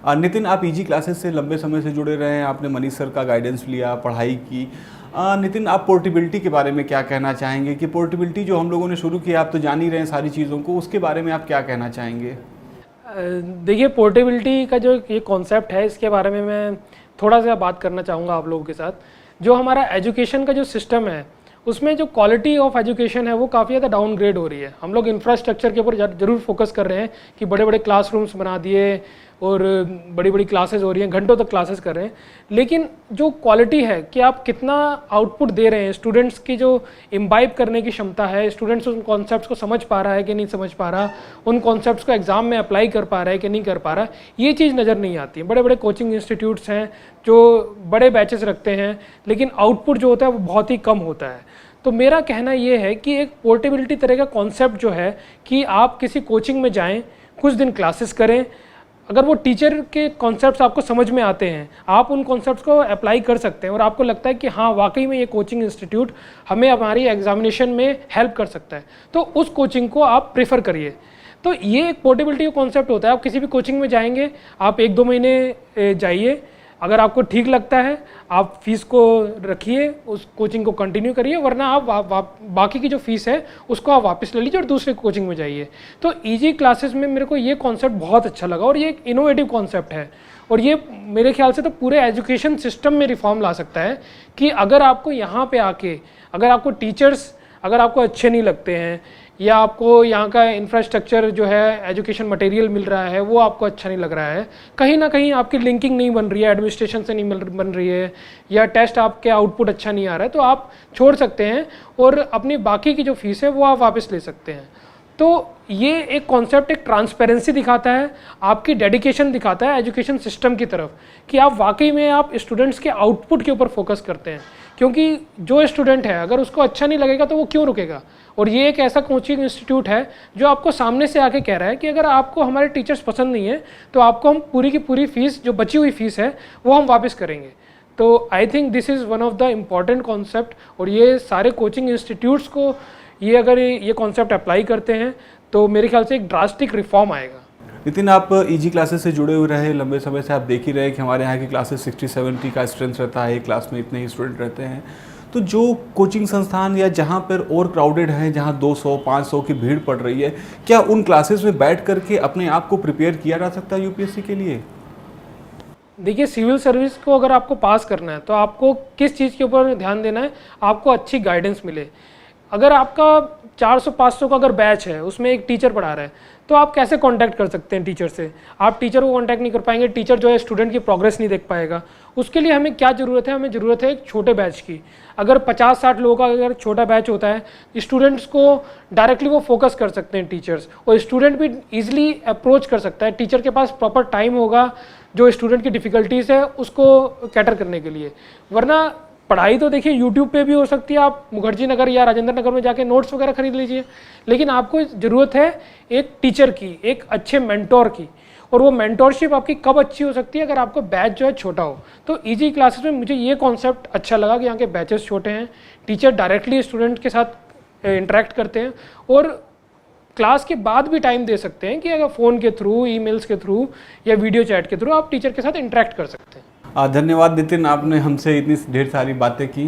नितिन, आप easy classes से लंबे समय से जुड़े रहे हैं, आपने मनीष सर का गाइडेंस लिया, पढ़ाई की। नितिन, आप पोर्टेबिलिटी के बारे में क्या कहना चाहेंगे कि पोर्टेबिलिटी जो हम लोगों ने शुरू किया, आप तो जान ही रहे हैं सारी चीज़ों को, उसके बारे में आप क्या कहना चाहेंगे? देखिए, पोर्टेबिलिटी का जो ये कॉन्सेप्ट है, इसके बारे में मैं थोड़ा सा बात करना चाहूँगा आप लोगों के साथ। जो हमारा एजुकेशन का जो सिस्टम है, उसमें जो क्वालिटी ऑफ एजुकेशन है वो काफ़ी ज़्यादा डाउनग्रेड हो रही है। हम लोग इंफ्रास्ट्रक्चर के ऊपर ज़रूर फोकस कर रहे हैं कि बड़े बड़े क्लासरूम्स बना दिए और बड़ी बड़ी क्लासेस हो रही हैं, घंटों तक क्लासेस कर रहे हैं, लेकिन जो क्वालिटी है कि आप कितना आउटपुट दे रहे हैं, स्टूडेंट्स की जो इम्बाइब करने की क्षमता है, स्टूडेंट्स उन कॉन्सेप्ट्स को समझ पा रहा है कि नहीं समझ पा रहा, उन कॉन्सेप्ट्स को एग्जाम में अप्लाई कर पा रहा है कि नहीं कर पा रहा, ये चीज़ नज़र नहीं आती है। बड़े बड़े कोचिंग इंस्टीट्यूट्स हैं जो बड़े बैचेस रखते हैं, लेकिन आउटपुट जो होता है वो बहुत ही कम होता है। तो मेरा कहना ये है कि एक पोर्टेबिलिटी तरह का कॉन्सेप्ट जो है कि आप किसी कोचिंग में जाएं, कुछ दिन क्लासेस करें, अगर वो टीचर के कॉन्सेप्ट्स आपको समझ में आते हैं, आप उन कॉन्सेप्ट्स को अप्लाई कर सकते हैं और आपको लगता है कि हाँ वाकई में ये कोचिंग इंस्टीट्यूट हमें हमारी एग्जामिनेशन में हेल्प कर सकता है, तो उस कोचिंग को आप प्रेफर करिए। तो ये एक पोर्टेबिलिटी का कॉन्सेप्ट होता है। आप किसी भी कोचिंग में जाएंगे, आप 1-2 महीने जाइए, अगर आपको ठीक लगता है आप फीस को रखिए, उस कोचिंग को कंटिन्यू करिए, वरना आप बाकी की जो फीस है उसको आप वापस ले लीजिए और दूसरे कोचिंग में जाइए। तो ईजी क्लासेस में मेरे को ये कॉन्सेप्ट बहुत अच्छा लगा और ये एक इनोवेटिव कॉन्सेप्ट है और ये मेरे ख्याल से तो पूरे एजुकेशन सिस्टम में रिफॉर्म ला सकता है कि अगर आपको यहाँ पे आके, अगर आपको टीचर्स अगर आपको अच्छे नहीं लगते हैं या आपको यहाँ का इंफ्रास्ट्रक्चर जो है, एजुकेशन मटेरियल मिल रहा है वो आपको अच्छा नहीं लग रहा है, कहीं ना कहीं आपकी लिंकिंग नहीं बन रही है, एडमिनिस्ट्रेशन से नहीं बन रही है, या टेस्ट आपके आउटपुट अच्छा नहीं आ रहा है, तो आप छोड़ सकते हैं और अपनी बाकी की जो फीस है वो आप वापस ले सकते हैं। तो ये एक कॉन्सेप्ट एक ट्रांसपेरेंसी दिखाता है, आपकी डेडिकेशन दिखाता है एजुकेशन सिस्टम की तरफ कि आप वाकई में आप स्टूडेंट्स के आउटपुट के ऊपर फोकस करते हैं, क्योंकि जो स्टूडेंट है अगर उसको अच्छा नहीं लगेगा तो वो क्यों रुकेगा। और ये एक ऐसा कोचिंग इंस्टीट्यूट है जो आपको सामने से आके कह रहा है कि अगर आपको हमारे टीचर्स पसंद नहीं है तो आपको हम पूरी की पूरी फीस, जो बची हुई फीस है, वो हम वापस करेंगे। तो I think this is one of the important concept और ये सारे कोचिंग इंस्टीट्यूट्स को ये अगर ये कॉन्सेप्ट अप्लाई करते हैं तो मेरे ख्याल से एक ड्रास्टिक रिफॉर्म आएगा। नितिन, आप ईजी क्लासेस से जुड़े हुए रहे लंबे समय से, आप देख ही रहे कि हमारे यहाँ की क्लासेस 60-70 का स्ट्रेंथ रहता है, एक क्लास में इतने ही स्टूडेंट रहते हैं। तो जो कोचिंग संस्थान या जहाँ पर और क्राउडेड है, जहाँ 200-500 की भीड़ पड़ रही है, क्या उन क्लासेस में बैठ करके अपने आप को प्रिपेयर किया जा सकता है यूपीएससी के लिए? देखिए, सिविल सर्विस को अगर आपको पास करना है तो आपको किस चीज़ के ऊपर ध्यान देना है, आपको अच्छी गाइडेंस मिले। अगर आपका 400-500 का अगर बैच है, उसमें एक टीचर पढ़ा रहा है, तो आप कैसे कांटेक्ट कर सकते हैं टीचर से? आप टीचर को कांटेक्ट नहीं कर पाएंगे, टीचर जो है स्टूडेंट की प्रोग्रेस नहीं देख पाएगा। उसके लिए हमें क्या ज़रूरत है? हमें ज़रूरत है एक छोटे बैच की। अगर 50-60 लोगों का अगर छोटा बैच होता है, स्टूडेंट्स को डायरेक्टली वो फोकस कर सकते हैं टीचर्स, और स्टूडेंट भी ईजिली अप्रोच कर सकता है। टीचर के पास प्रॉपर टाइम होगा जो स्टूडेंट की डिफ़िकल्टीज़ है उसको कैटर करने के लिए। वरना पढ़ाई तो देखिए यूट्यूब पे भी हो सकती है, आप मुखर्जी नगर या राजेंद्र नगर में जाके नोट्स वगैरह खरीद लीजिए, लेकिन आपको ज़रूरत है एक टीचर की, एक अच्छे मेंटोर की। और वो मेंटोरशिप आपकी कब अच्छी हो सकती है? अगर आपका बैच जो है छोटा हो। तो ईजी क्लासेस में मुझे ये कॉन्सेप्ट अच्छा लगा कि यहाँ के बैचेस छोटे हैं, टीचर डायरेक्टली स्टूडेंट के साथ इंटरेक्ट करते हैं और क्लास के बाद भी टाइम दे सकते हैं कि अगर फ़ोन के थ्रू, ईमेल्स के थ्रू या वीडियो चैट के थ्रू आप टीचर के साथ इंटरेक्ट कर सकते हैं। धन्यवाद नितिन, आपने हमसे इतनी ढेर सारी बातें की।